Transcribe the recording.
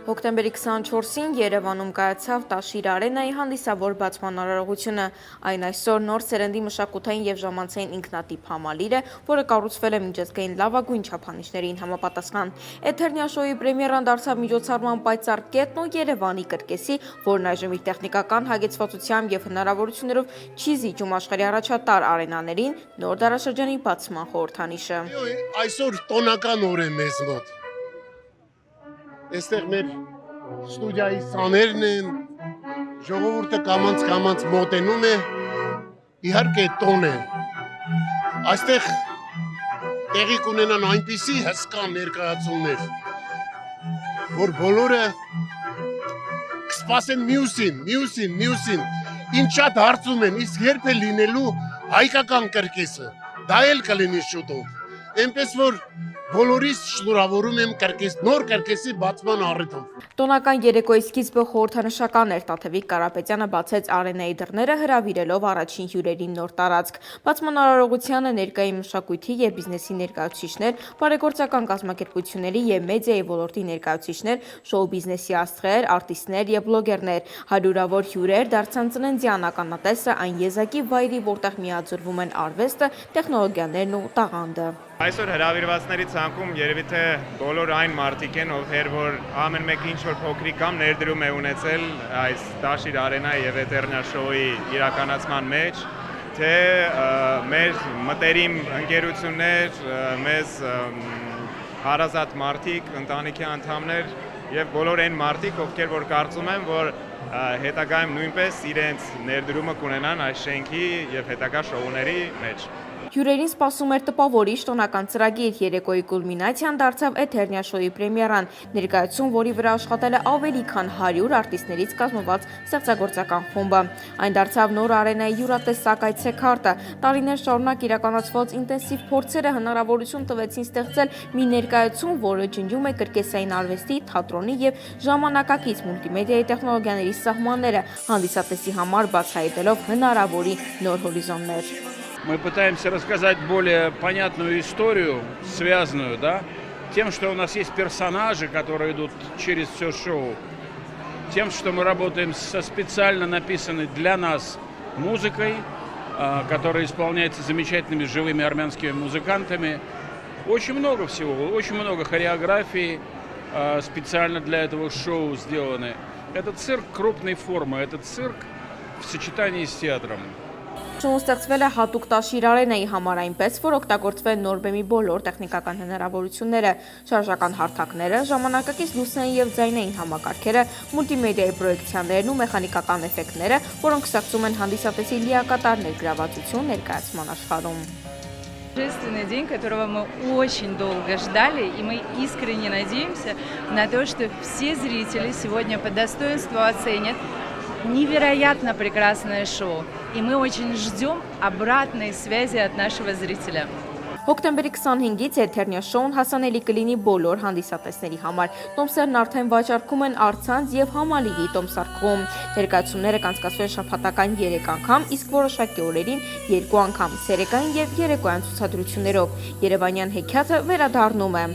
Հոկտեմբերի 24-ին Երևանում կայացավ Տաշիր Արենայի հանդիսավոր բացման արարողությունը։ Այն այսօր նոր սերնդի մշակութային և ժամանցային ինքնատիպ համալիր է, որը կառուցվել է միջազգային լավագույն չափանիշներին համապատասխան։ Էթերնիա-շոուի պրեմիերան դարձավ միջոցառման պայծառ կետն ու Երևանի կրկեսի, որն այժմ իր տեխնիկական հագեցվածությամբ և հնարավորություններով չի զիջում աշխարհի առաջատար արենաներին, նոր դարաշրջանի բացման խորհրդանիշը։ Այսօր տոնական օր է մեզ մոտ։ Այստեղ մեր ստուդիայի սաներն են, ժողովուրդը կամաց մոտենում է, իհարկե տոն է։ Այստեղ տեղի կունենան այնպիսի հսկա ներկայացումներ, որ բոլորը կսպասեն մյուսին, ինչ շատ հարցում են, իսկ երբ է լինելու հայկական կրկեսը, դա էլ կլինի շուտով, այնպես որ բոլորիս շնորհավորում եմ նոր կրկեսի բացման առիթով։ Տոնական երեկոյի սկիզբը խորհրդանշական էր։ Տաթևիկ Կարապետյանը բացեց արենայի դռները, հրավիրելով առաջին հյուրերին նոր տարածք։ Բացման արարողությանը ներկային մշակույթի և բիզնեսի ներկայացուցիչներ, բարեգործական կազմակերպությունների և մեդիայի ոլորտի ներկայացուցիչներ, շոու բիզնեսի աստղեր, արտիստներ և բլոգերներ, հարյուրավոր հյուրեր դարձան ծննդյան ականատեսը այն եզակի վայրի, որտեղ միաձուլվում են արվեստը, տեխնոլոգիաներն ու տաղանդը։ Այսօր հրավիրվածների ցանկում երևի թե բոլոր այն մարդիկ են, ովքեր որ ամեն մեկը ինչ-որ փոքրիկ կամ ներդրում է ունեցել այս Տաշիր Արենայի և Էթերնիա-շոուի իրականացման մեջ, թե մեր մտերիմ ընկերություններ, մեզ հարազատ մարդիկ, ընտանիքի անդամներ և բոլոր այն մարդիկ, ովքեր որ կարծում են, որ հետագայում նույնպես իրենց ներդրումը կունենան այս շենքի և հետագա շոուների մեջ։ Հյուրերին սպասում էր տպավորիչ տոնական ծրագիր։ Երեկոյի կուլմինացիան դարձավ Էթերնիա-շոուի պրեմիերան, ներկայացում, որի վրա աշխատել է ավելի քան 100 արտիստներից կազմված ստեղծագործական խումբը։ Այն դարձավ նոր արենայի յուրատեսակ այցեքարտը։ Տարիներ շարունակ իրականացված ինտենսիվ փորձերը հնարավորություն տվեցին ստեղծել մի ներկայացում, որը ջնջում է կրկեսային արվեստի, թատրոնի և ժամանակակից մուլտիմեդիայի տեխնոլոգիաների սահմանները, հանդիսատեսի համար բացահայտելով հնարավորի նոր հորիզոններ։ Мы пытаемся рассказать более понятную историю, связанную, да, тем, что у нас есть персонажи, которые идут через все шоу, тем, что мы работаем со специально написанной для нас музыкой, которая исполняется замечательными живыми армянскими музыкантами. Очень много всего, очень много хореографий специально для этого шоу сделаны. Это цирк крупной формы, это цирк в сочетании с театром. Շոուն ստեղծվել է հատուկ Տաշիր Արենայի համար, այնպես որ օգտագործվել նոր բեմի բոլոր տեխնիկական հնարավորությունները, շարժական հարթակները, ժամանակակից լուսային և ձայնային համակարգերը, մուլտիմեդիայի պրոյեկցիաներն ու մեխանիկական էֆեկտները, որոնք ստեղծում են հանդիսատեսի լիակատար ներգրավվածություն ներկայացման աշխարհում։ Торжественный день, которого мы очень долго ждали, и мы искренне надеемся на то, что все зрители сегодня по достоинству оценят невероятно прекрасное шоу. И мы очень ждем обратной связи от нашего зрителя. Հոկտեմբերի 25-ից Էթերնիա-շոուն հասանելի կլինի բոլոր հանդիսատեսների համար։ Տոմսերն արդեն վաճառքում են առցանց և համալիրի տոմսարկղում։ Ներկայացումները կանցկացվել շաբաթական 3 անգամ, իսկ որոշակի օրերին 2 անգամ՝ ցերեկային և երեկոյան ցուցադրություններով։ Երևանյան հեքիաթը վերադառնում է։